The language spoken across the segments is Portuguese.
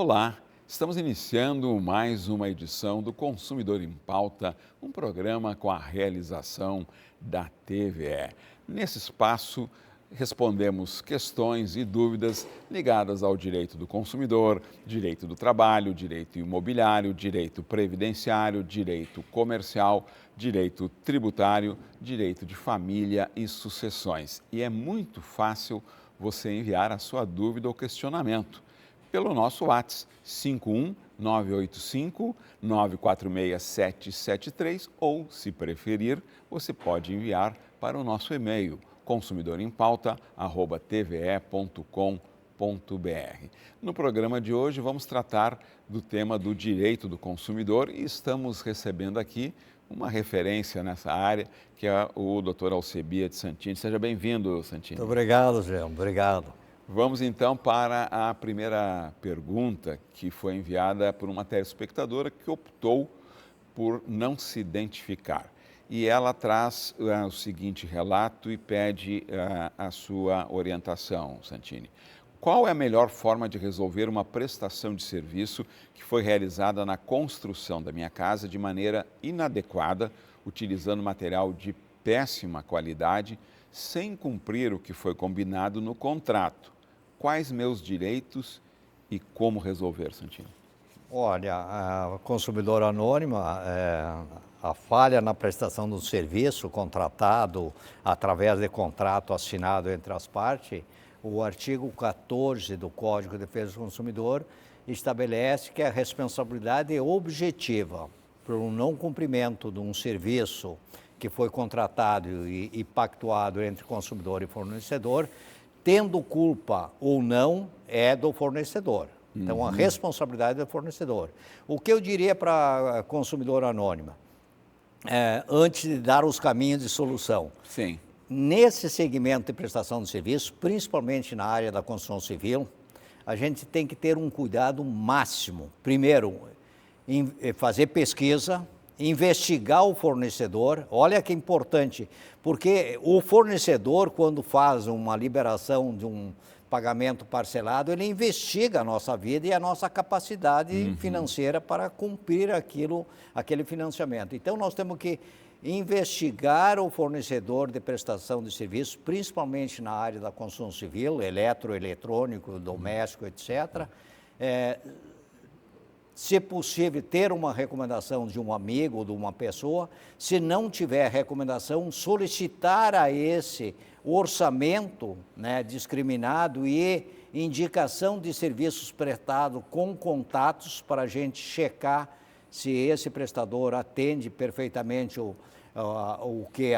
Olá, estamos iniciando mais uma edição do Consumidor em Pauta, um programa com a realização da TVE. Nesse espaço, respondemos questões e dúvidas ligadas ao direito do consumidor, direito do trabalho, direito imobiliário, direito previdenciário, direito comercial, direito tributário, direito de família e sucessões. E é muito fácil você enviar a sua dúvida ou questionamento pelo nosso WhatsApp 51985-946-773 ou, se preferir, você pode enviar para o nosso e-mail consumidorempauta@tve.com.br. No programa de hoje vamos tratar do tema do direito do consumidor e estamos recebendo aqui uma referência nessa área, que é o Dr. Alcebiades Santini. Seja bem-vindo, Santini. Muito obrigado, Jean. Obrigado. Vamos então para a primeira pergunta, que foi enviada por uma telespectadora que optou por não se identificar. E ela traz o seguinte relato e pede a sua orientação, Santini. Qual é a melhor forma de resolver uma prestação de serviço que foi realizada na construção da minha casa de maneira inadequada, utilizando material de péssima qualidade, sem cumprir o que foi combinado no contrato? Quais meus direitos e como resolver, Santini? Olha, a consumidora anônima, a falha na prestação do serviço contratado através de contrato assinado entre as partes, o artigo 14 do Código de Defesa do Consumidor estabelece que a responsabilidade é objetiva por um não cumprimento de um serviço que foi contratado e pactuado entre consumidor e fornecedor, tendo culpa ou não, é do fornecedor. Então, a responsabilidade é do fornecedor. O que eu diria para a consumidora anônima? Antes de dar os caminhos de solução. Sim. Nesse segmento de prestação de serviço, principalmente na área da construção civil, a gente tem que ter um cuidado máximo. Primeiro, fazer pesquisa, investigar o fornecedor. Olha que importante, porque o fornecedor, quando faz uma liberação de um pagamento parcelado, ele investiga a nossa vida e a nossa capacidade financeira para cumprir aquele financiamento. Então, nós temos que investigar o fornecedor de prestação de serviços, principalmente na área da construção civil, eletrônico, doméstico, etc., se possível, ter uma recomendação de um amigo ou de uma pessoa. Se não tiver recomendação, solicitar a esse orçamento, discriminado e indicação de serviços prestados com contatos para a gente checar se esse prestador atende perfeitamente o que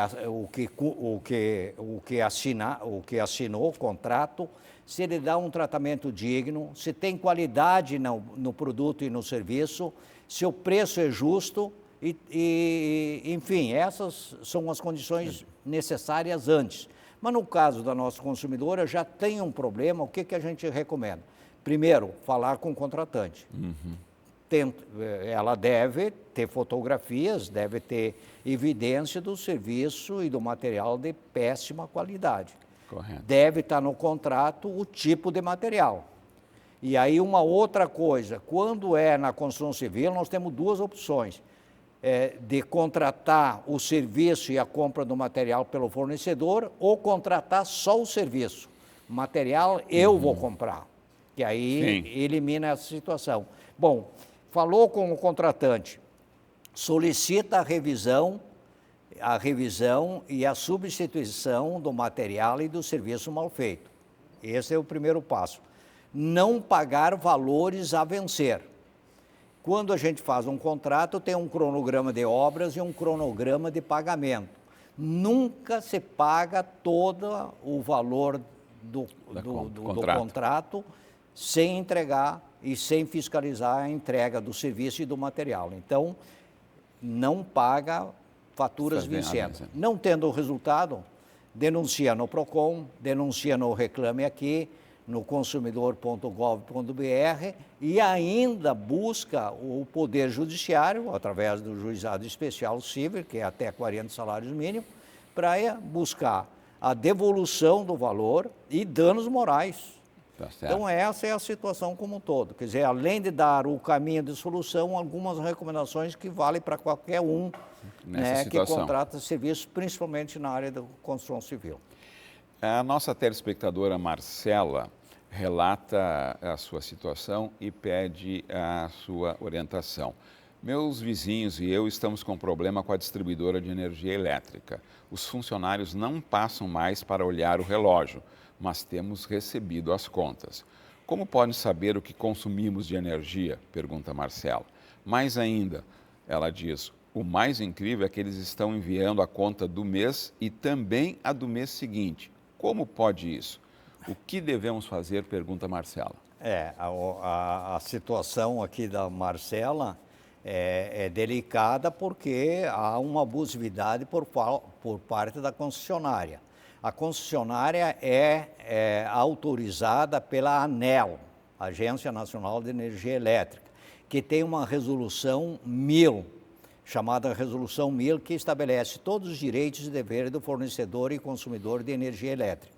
assinou o contrato, se ele dá um tratamento digno, se tem qualidade no produto e no serviço, se o preço é justo, enfim, essas são as condições necessárias antes. Mas no caso da nossa consumidora, já tem um problema, o que a gente recomenda? Primeiro, falar com o contratante. Ela deve ter fotografias, deve ter evidência do serviço e do material de péssima qualidade. Correto. Deve estar no contrato o tipo de material. E aí uma outra coisa, quando é na construção civil, nós temos duas opções. De contratar o serviço e a compra do material pelo fornecedor ou contratar só o serviço. O material eu vou comprar, que aí elimina essa situação. Bom, falou com o contratante, solicita a revisão e a substituição do material e do serviço mal feito. Esse é o primeiro passo. Não pagar valores a vencer. Quando a gente faz um contrato, tem um cronograma de obras e um cronograma de pagamento. Nunca se paga todo o valor do contrato sem entregar e sem fiscalizar a entrega do serviço e do material. Então, não paga faturas vencendo. Não tendo o resultado, denuncia no PROCON, denuncia no Reclame Aqui, no consumidor.gov.br e ainda busca o Poder Judiciário, através do Juizado Especial Civil, que é até 40 salários mínimos, para buscar a devolução do valor e danos morais. Tá certo. Então, essa é a situação como um todo. Quer dizer, além de dar o caminho de solução, algumas recomendações que valem para qualquer um, né, que contrata serviços, principalmente na área da construção civil. A nossa telespectadora Marcela relata a sua situação e pede a sua orientação. Meus vizinhos e eu estamos com problema com a distribuidora de energia elétrica. Os funcionários não passam mais para olhar o relógio, mas temos recebido as contas. Como podem saber o que consumimos de energia? Pergunta Marcela. Mais ainda, ela diz, o mais incrível é que eles estão enviando a conta do mês e também a do mês seguinte. Como pode isso? O que devemos fazer? Pergunta Marcela. A situação aqui da Marcela é delicada porque há uma abusividade por parte da concessionária. A concessionária é autorizada pela ANEEL, Agência Nacional de Energia Elétrica, que tem uma resolução 1000, chamada Resolução 1000, que estabelece todos os direitos e deveres do fornecedor e consumidor de energia elétrica.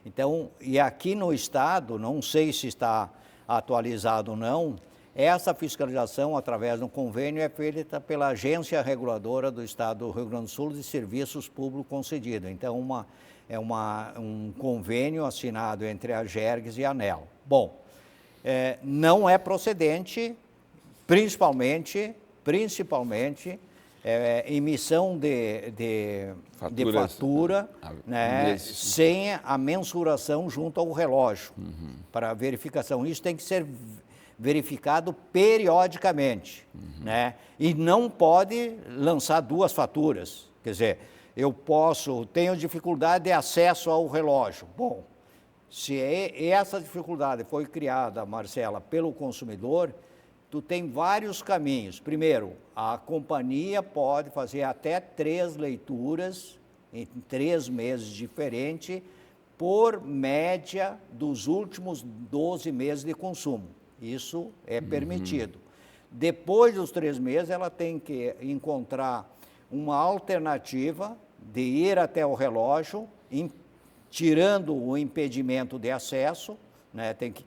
Então, e aqui no Estado, não sei se está atualizado ou não, essa fiscalização, através de um convênio, é feita pela Agência Reguladora do Estado do Rio Grande do Sul de Serviços Públicos Concedidos. Então, um convênio assinado entre a Gergs e a ANEEL. Bom, não é procedente, principalmente emissão de fatura, né, sem a mensuração junto ao relógio, para verificação. Isso tem que ser verificado periodicamente, né? E não pode lançar duas faturas. Quer dizer, tenho dificuldade de acesso ao relógio. Bom, se essa dificuldade foi criada, Marcela, pelo consumidor, tu tem vários caminhos. Primeiro, a companhia pode fazer até 3 leituras em 3 meses diferentes, por média dos últimos 12 meses de consumo. Isso é permitido. Depois dos 3 meses, ela tem que encontrar uma alternativa de ir até o relógio, tirando o impedimento de acesso, né? Tem que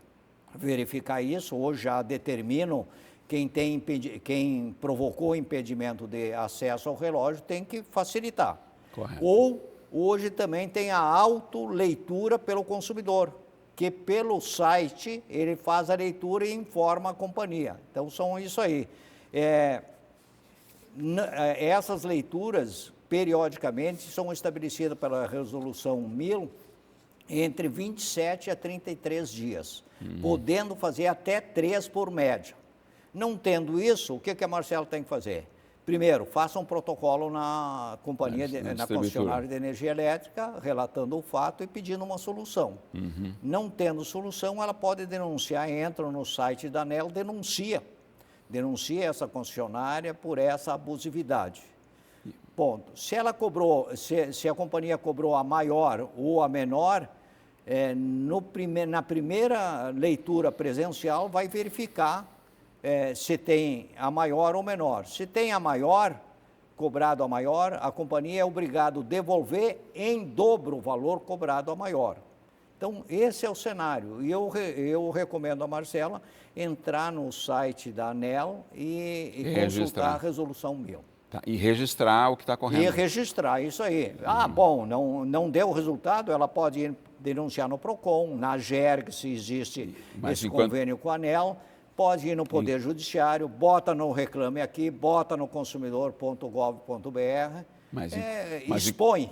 verificar isso. Hoje já determinam quem provocou o impedimento de acesso ao relógio tem que facilitar. Correto. Ou hoje também tem a autoleitura pelo consumidor, que pelo site ele faz a leitura e informa a companhia. Então são isso aí. Essas leituras periodicamente são estabelecidas pela Resolução 1000 entre 27 a 33 dias, podendo fazer até 3 por média. Não tendo isso, o que a Marcela tem que fazer? Primeiro, faça um protocolo na companhia, na concessionária de energia elétrica, relatando o fato e pedindo uma solução. Não tendo solução, ela pode denunciar, entra no site da ANEEL, denuncia essa concessionária por essa abusividade. Ponto. Se ela cobrou, se a companhia cobrou a maior ou a menor, na primeira leitura presencial vai verificar se tem a maior ou menor. Se tem a maior, cobrado a maior, a companhia é obrigada a devolver em dobro o valor cobrado a maior. Então, esse é o cenário. E eu recomendo a Marcela entrar no site da ANEEL e consultar a Resolução 1000. Tá, e registrar o que está correndo. E registrar, isso aí. Bom, não deu resultado, ela pode ir denunciar no PROCON, na GERG, se existe esse convênio com a ANEEL, pode ir no Poder Judiciário, bota no Reclame Aqui, bota no consumidor.gov.br, expõe.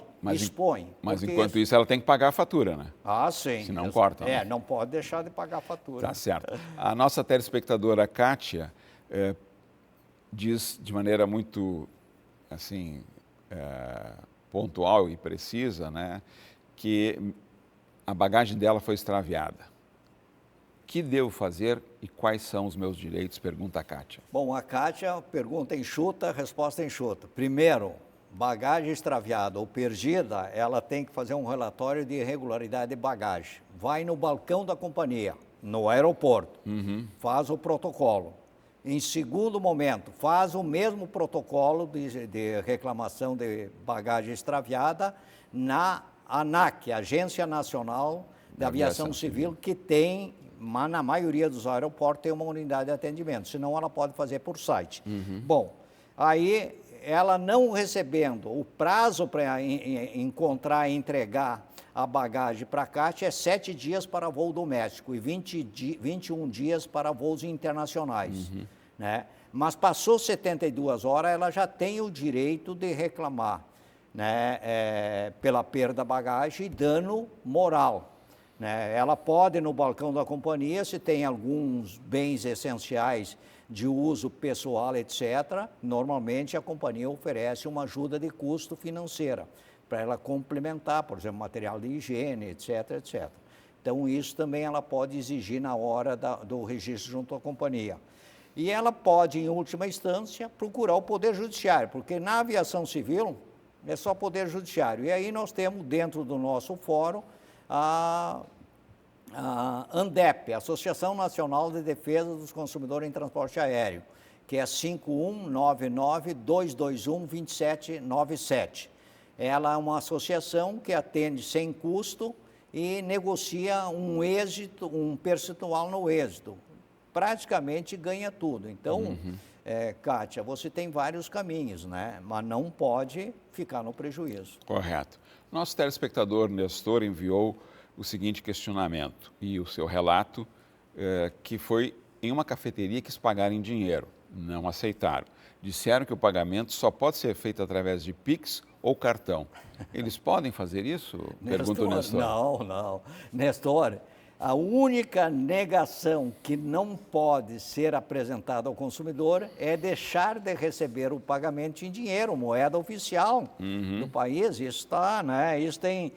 Mas enquanto isso, ela tem que pagar a fatura, né? Sim. Senão corta. Né? Não pode deixar de pagar a fatura. Tá certo. A nossa telespectadora Kátia diz de maneira muito, assim, pontual e precisa, né, que a bagagem dela foi extraviada. O que devo fazer e quais são os meus direitos? Pergunta a Kátia. Bom, a Kátia pergunta enxuta, resposta enxuta. Primeiro, bagagem extraviada ou perdida, ela tem que fazer um relatório de irregularidade de bagagem. Vai no balcão da companhia, no aeroporto, faz o protocolo. Em segundo momento, faz o mesmo protocolo de reclamação de bagagem extraviada na ANAC, Agência Nacional da aviação civil que tem, mas na maioria dos aeroportos tem uma unidade de atendimento, senão ela pode fazer por site. Bom, aí ela não recebendo o prazo para encontrar e entregar a bagagem para a CAT é 7 dias para voo doméstico e 21 dias para voos internacionais, né? Mas passou 72 horas, ela já tem o direito de reclamar, né, pela perda da bagagem e dano moral, né? Ela pode, no balcão da companhia, se tem alguns bens essenciais de uso pessoal, etc., normalmente a companhia oferece uma ajuda de custo financeira para ela complementar, por exemplo, material de higiene, etc., etc. Então, isso também ela pode exigir na hora do registro junto à companhia. E ela pode, em última instância, procurar o Poder Judiciário, porque na aviação civil é só Poder Judiciário. E aí nós temos, dentro do nosso fórum, a ANDEP, Associação Nacional de Defesa dos Consumidores em Transporte Aéreo, que é 5199-221-2797. Ela é uma associação que atende sem custo e negocia um êxito, um percentual no êxito. Praticamente ganha tudo. Então, Kátia, você tem vários caminhos, né? Mas não pode ficar no prejuízo. Correto. Nosso telespectador Nestor enviou o seguinte questionamento e o seu relato, que foi em uma cafeteria quis pagar em dinheiro. Não aceitaram. Disseram que o pagamento só pode ser feito através de Pix ou cartão. Eles podem fazer isso? Pergunta o Nestor. Não. Nestor, a única negação que não pode ser apresentada ao consumidor é deixar de receber o pagamento em dinheiro, moeda oficial do país. Isso está, né? Isso tem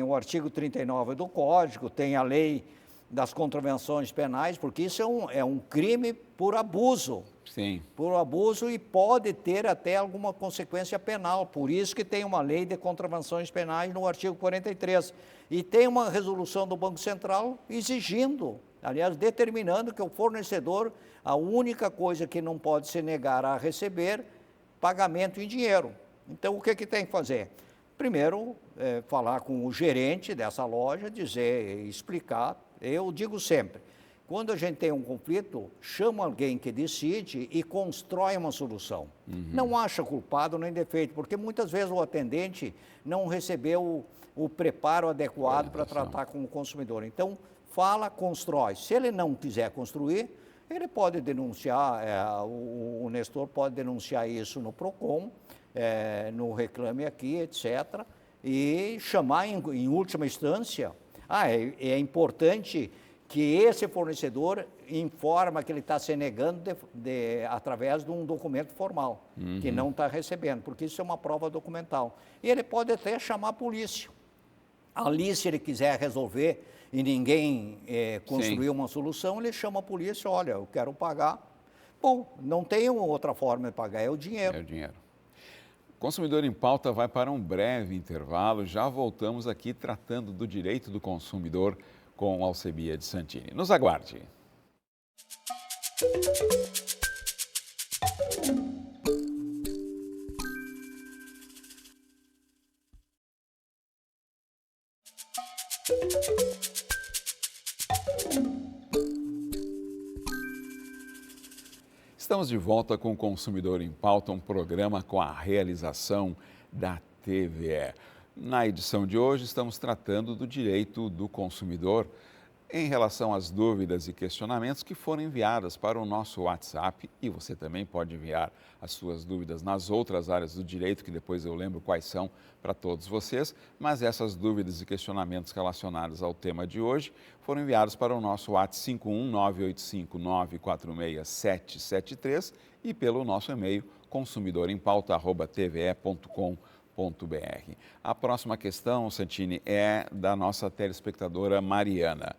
o artigo 39 do Código, tem a lei das contravenções penais, porque isso é um crime por abuso. Sim. Por abuso e pode ter até alguma consequência penal. Por isso que tem uma lei de contravenções penais no artigo 43. E tem uma resolução do Banco Central exigindo, aliás, determinando que o fornecedor, a única coisa que não pode se negar a receber, pagamento em dinheiro. Então, o que tem que fazer? Primeiro, falar com o gerente dessa loja, explicar. Eu digo sempre, quando a gente tem um conflito, chama alguém que decide e constrói uma solução. Não acha culpado nem defeito, porque muitas vezes o atendente não recebeu o preparo adequado para tratar com o consumidor. Então, fala, constrói. Se ele não quiser construir, ele pode denunciar, o Nestor pode denunciar isso no PROCON, no Reclame Aqui, etc., e chamar em última instância. É importante que esse fornecedor informa que ele está se negando através de um documento formal, que não está recebendo, porque isso é uma prova documental. E ele pode até chamar a polícia. Ali, se ele quiser resolver e ninguém construir uma solução, ele chama a polícia, olha, eu quero pagar. Bom, não tem outra forma de pagar, é o dinheiro. É o dinheiro. Consumidor em Pauta vai para um breve intervalo. Já voltamos aqui tratando do direito do consumidor com Alcebiades Santini. Nos aguarde. Estamos de volta com o Consumidor em Pauta, um programa com a realização da TVE. Na edição de hoje, estamos tratando do direito do consumidor em relação às dúvidas e questionamentos que foram enviadas para o nosso WhatsApp, e você também pode enviar as suas dúvidas nas outras áreas do direito, que depois eu lembro quais são para todos vocês, mas essas dúvidas e questionamentos relacionados ao tema de hoje foram enviados para o nosso WhatsApp 51985946773 e pelo nosso e-mail consumidorempauta@tve.com.br. A próxima questão, Santini, é da nossa telespectadora Mariana.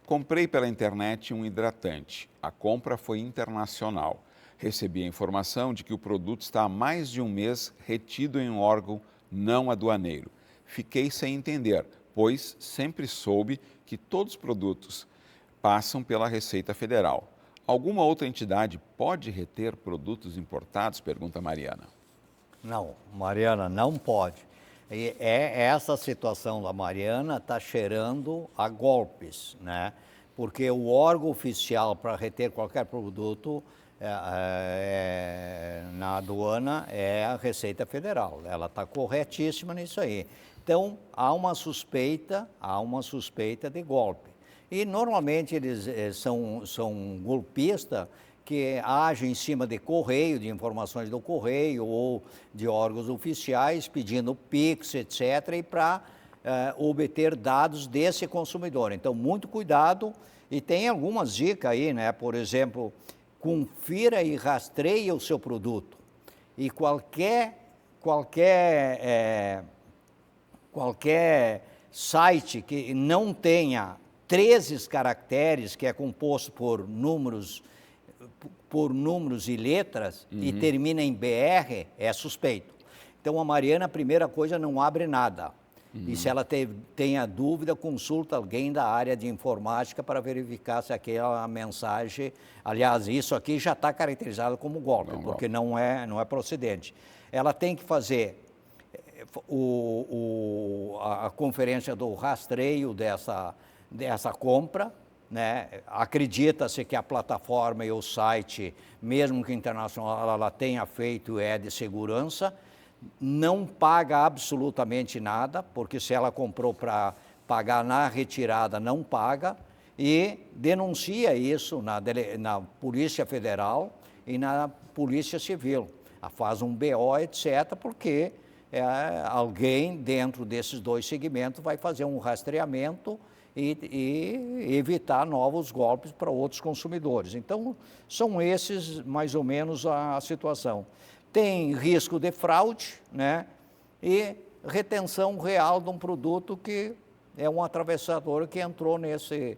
Comprei pela internet um hidratante. A compra foi internacional. Recebi a informação de que o produto está há mais de um mês retido em um órgão não aduaneiro. Fiquei sem entender, pois sempre soube que todos os produtos passam pela Receita Federal. Alguma outra entidade pode reter produtos importados? Pergunta Mariana. Não, Mariana, não pode. E essa situação da Mariana está cheirando a golpes, né? Porque o órgão oficial para reter qualquer produto na aduana é a Receita Federal. Ela está corretíssima nisso aí. Então, há uma suspeita de golpe. E, normalmente, eles são golpistas que agem em cima de correio, de informações do correio ou de órgãos oficiais, pedindo Pix, etc., e para obter dados desse consumidor. Então, muito cuidado. E tem algumas dicas aí, né? Por exemplo, confira e rastreie o seu produto. E qualquer site que não tenha 13 caracteres, que é composto por números e letras, e termina em BR, é suspeito. Então, a Mariana, a primeira coisa, não abre nada. E se ela tenha dúvida, consulta alguém da área de informática para verificar se aquela mensagem... Aliás, isso aqui já está caracterizado como golpe, porque não é procedente. Ela tem que fazer a conferência do rastreio dessa compra, né? Acredita-se que a plataforma e o site, mesmo que internacional, ela tenha feito é de segurança. Não paga absolutamente nada, porque se ela comprou para pagar na retirada, não paga, e denuncia isso na Polícia Federal e na Polícia Civil. Faz um BO, etc., porque alguém dentro desses dois segmentos vai fazer um rastreamento e evitar novos golpes para outros consumidores. Então, são esses mais ou menos a situação. Tem risco de fraude, né? E retenção real de um produto que é um atravessador que entrou nesse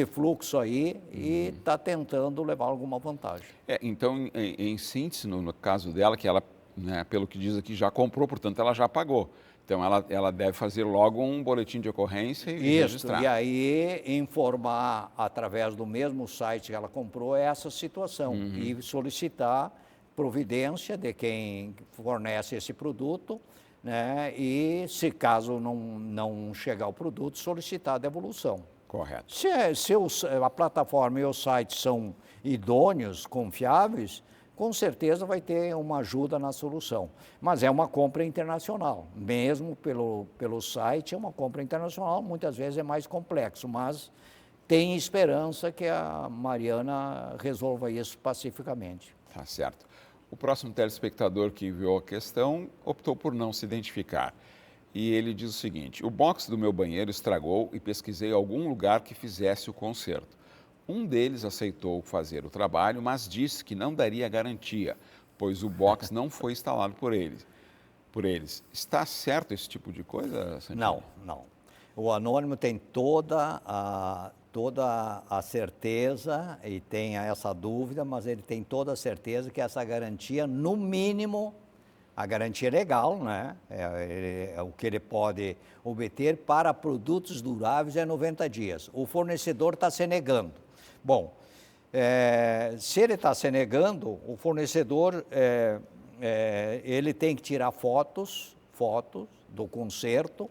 fluxo aí e está tentando levar alguma vantagem. Então, em síntese, no caso dela, que ela, né, pelo que diz aqui, já comprou, portanto, ela já pagou. Então, ela deve fazer logo um boletim de ocorrência e registrar. E aí informar, através do mesmo site que ela comprou, essa situação e solicitar providência de quem fornece esse produto, né? E, se caso não chegar o produto, solicitar a devolução. Correto. Se a plataforma e o site são idôneos, confiáveis, com certeza vai ter uma ajuda na solução. Mas é uma compra internacional. Mesmo pelo site, é uma compra internacional, muitas vezes é mais complexo, mas tem esperança que a Mariana resolva isso pacificamente. Tá certo. O próximo telespectador que enviou a questão optou por não se identificar. E ele diz o seguinte: o box do meu banheiro estragou e pesquisei algum lugar que fizesse o conserto. Um deles aceitou fazer o trabalho, mas disse que não daria garantia, pois o box não foi instalado por eles. Está certo esse tipo de coisa, Santini? Não. O anônimo tem toda a certeza e tem essa dúvida, mas ele tem toda a certeza que essa garantia, no mínimo, a garantia legal, né? O que ele pode obter para produtos duráveis é 90 dias. O fornecedor está se negando. Bom, se ele está se negando, o fornecedor ele tem que tirar fotos do conserto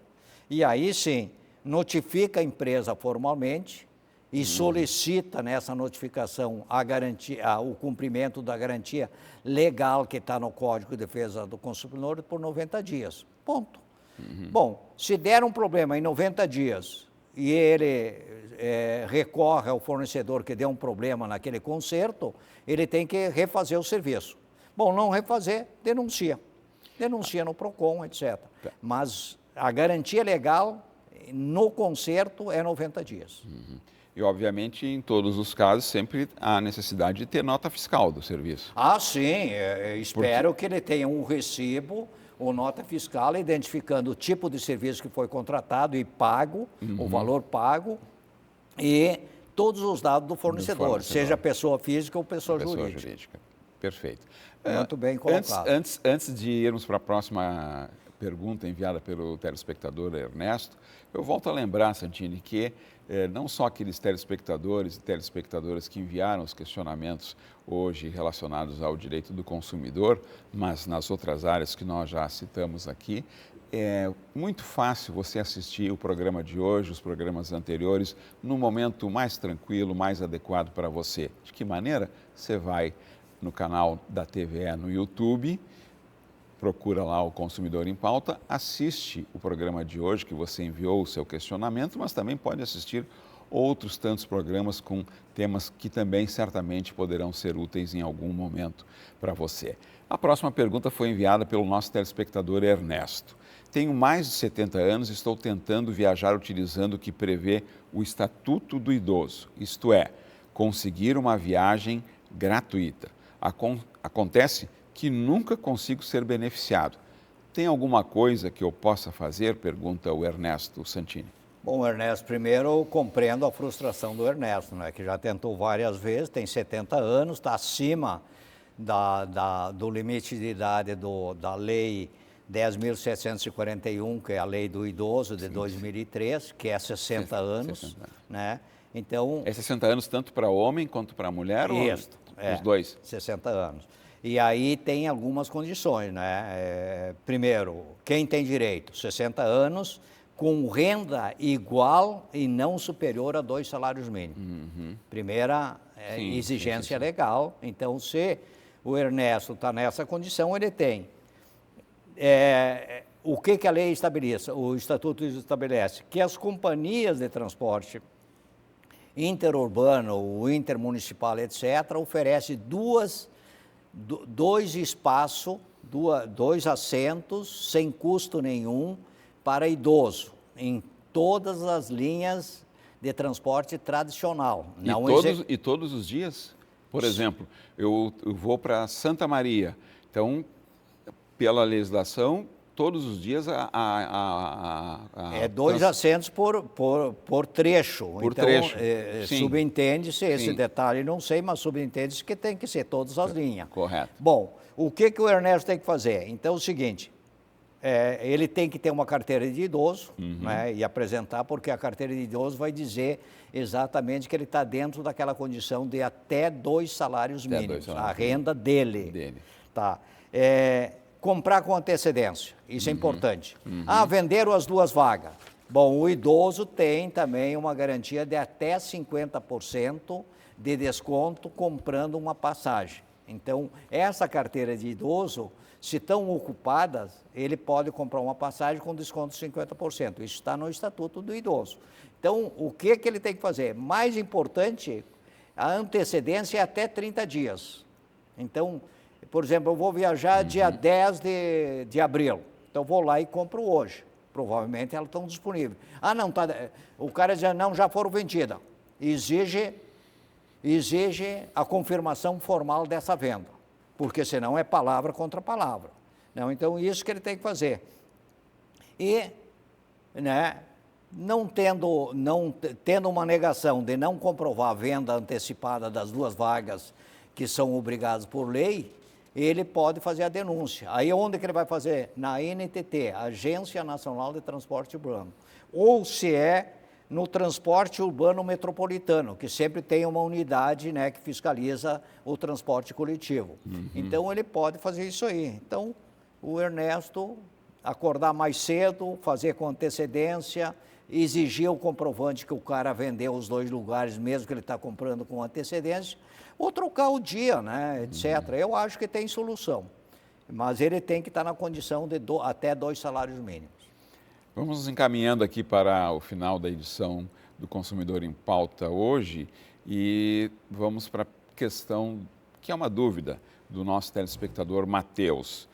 e aí sim notifica a empresa formalmente e solicita nessa notificação a garantia, o cumprimento da garantia legal que está no Código de Defesa do Consumidor por 90 dias. Ponto. Bom, se der um problema em 90 dias e ele recorre ao fornecedor que deu um problema naquele conserto, ele tem que refazer o serviço. Bom, não refazer, denuncia no PROCON, etc. Mas a garantia legal no conserto é 90 dias. E, obviamente, em todos os casos, sempre há necessidade de ter nota fiscal do serviço. Sim. Espero que ele tenha um recibo ou nota fiscal identificando o tipo de serviço que foi contratado e pago, o valor pago, e todos os dados do fornecedor, seja pessoa física ou pessoa jurídica. Perfeito. Muito bem colocado. Antes de irmos para a próxima pergunta enviada pelo telespectador Ernesto, eu volto a lembrar, Santini, que não só aqueles telespectadores e telespectadoras que enviaram os questionamentos hoje relacionados ao direito do consumidor, mas nas outras áreas que nós já citamos aqui, é muito fácil você assistir o programa de hoje, os programas anteriores, num momento mais tranquilo, mais adequado para você. De que maneira? Você vai no canal da TVE no YouTube, procura lá o Consumidor em Pauta, assiste o programa de hoje que você enviou o seu questionamento, mas também pode assistir outros tantos programas com temas que também certamente poderão ser úteis em algum momento para você. A próxima pergunta foi enviada pelo nosso telespectador Ernesto. Tenho mais de 70 anos e estou tentando viajar utilizando o que prevê o Estatuto do Idoso, isto é, conseguir uma viagem gratuita. Acontece que nunca consigo ser beneficiado. Tem alguma coisa que eu possa fazer? Pergunta o Ernesto Santini. Bom, Ernesto, primeiro eu compreendo a frustração do Ernesto, né, que já tentou várias vezes, tem 70 anos, está acima do limite de idade da Lei 10.741, que é a Lei do Idoso de 2003, que é 60 anos, 60. Né? Então, é 60 anos tanto para homem quanto para mulher? Isso, ou os dois? 60 anos. E aí tem algumas condições, né? Primeiro, quem tem direito? 60 anos, com renda igual e não superior a 2 salários mínimos. Uhum. Primeira exigência legal. Então, se o Ernesto está nessa condição, ele tem. O que a lei estabelece? O Estatuto estabelece que as companhias de transporte interurbano, o intermunicipal, etc., oferece dois espaços, dois assentos, sem custo nenhum, para idoso, em todas as linhas de transporte tradicional. E todos os dias? Por exemplo, eu vou para Santa Maria, então, pela legislação, todos os dias dois assentos por trecho. Por então, trecho. Subentende-se, esse detalhe não sei, mas subentende-se que tem que ser todas as linhas. Correto. Bom, o que o Ernesto tem que fazer? Então, é o seguinte, ele tem que ter uma carteira de idoso, né, e apresentar, porque a carteira de idoso vai dizer exatamente que ele está dentro daquela condição de até 2 salários mínimos, a renda dele. Tá. Comprar com antecedência, isso é importante. Venderam as 2 vagas. Bom, o idoso tem também uma garantia de até 50% de desconto comprando uma passagem. Então, essa carteira de idoso, se estão ocupadas, ele pode comprar uma passagem com desconto de 50%. Isso está no Estatuto do Idoso. Então, o que ele tem que fazer? Mais importante, a antecedência é até 30 dias. Então, por exemplo, eu vou viajar dia 10 de abril, então vou lá e compro hoje. Provavelmente elas estão disponíveis. Não, o cara diz, não, já foram vendidas. Exige a confirmação formal dessa venda, porque senão é palavra contra palavra. Não, então, isso que ele tem que fazer. E, né, não tendo uma negação de não comprovar a venda antecipada das 2 vagas que são obrigadas por lei, ele pode fazer a denúncia. Aí onde que ele vai fazer? Na ANTT, Agência Nacional de Transporte Urbano. Ou se é no transporte urbano metropolitano, que sempre tem uma unidade, né, que fiscaliza o transporte coletivo. Então, ele pode fazer isso aí. Então, o Ernesto, acordar mais cedo, fazer com antecedência, exigir o comprovante que o cara vendeu os 2 lugares, mesmo que ele está comprando com antecedência, ou trocar o dia, né, etc. Eu acho que tem solução, mas ele tem que estar na condição de até 2 salários mínimos. Vamos nos encaminhando aqui para o final da edição do Consumidor em Pauta hoje e vamos para a questão que é uma dúvida do nosso telespectador Matheus.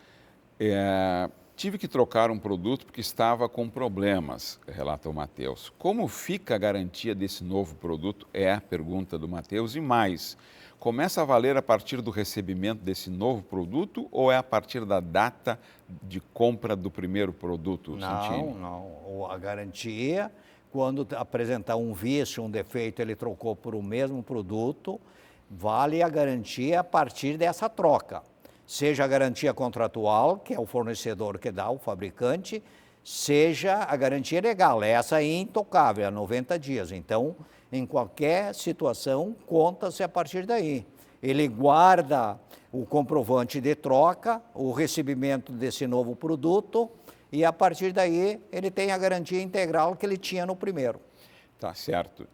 Tive que trocar um produto porque estava com problemas, relata o Matheus. Como fica a garantia desse novo produto? É a pergunta do Matheus. E mais, começa a valer a partir do recebimento desse novo produto ou é a partir da data de compra do primeiro produto, Santini? Não. A garantia, quando apresentar um vício, um defeito, ele trocou por o mesmo produto, vale a garantia a partir dessa troca. seja a garantia contratual, que é o fornecedor que dá, o fabricante, seja a garantia legal. Essa é intocável, é 90 dias. Então, em qualquer situação, conta-se a partir daí. Ele guarda o comprovante de troca, o recebimento desse novo produto, e a partir daí ele tem a garantia integral que ele tinha no primeiro. Tá certo.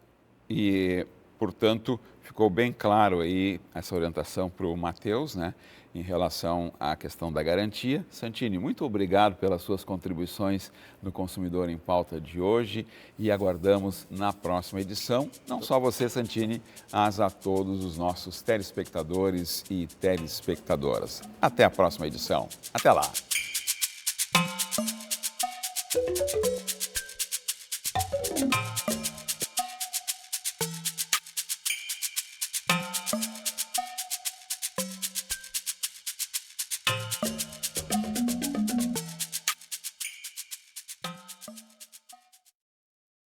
E, portanto, ficou bem claro aí essa orientação para o Matheus, né, em relação à questão da garantia. Santini, muito obrigado pelas suas contribuições no Consumidor em Pauta de hoje e aguardamos na próxima edição, não só você, Santini, mas a todos os nossos telespectadores e telespectadoras. Até a próxima edição. Até lá!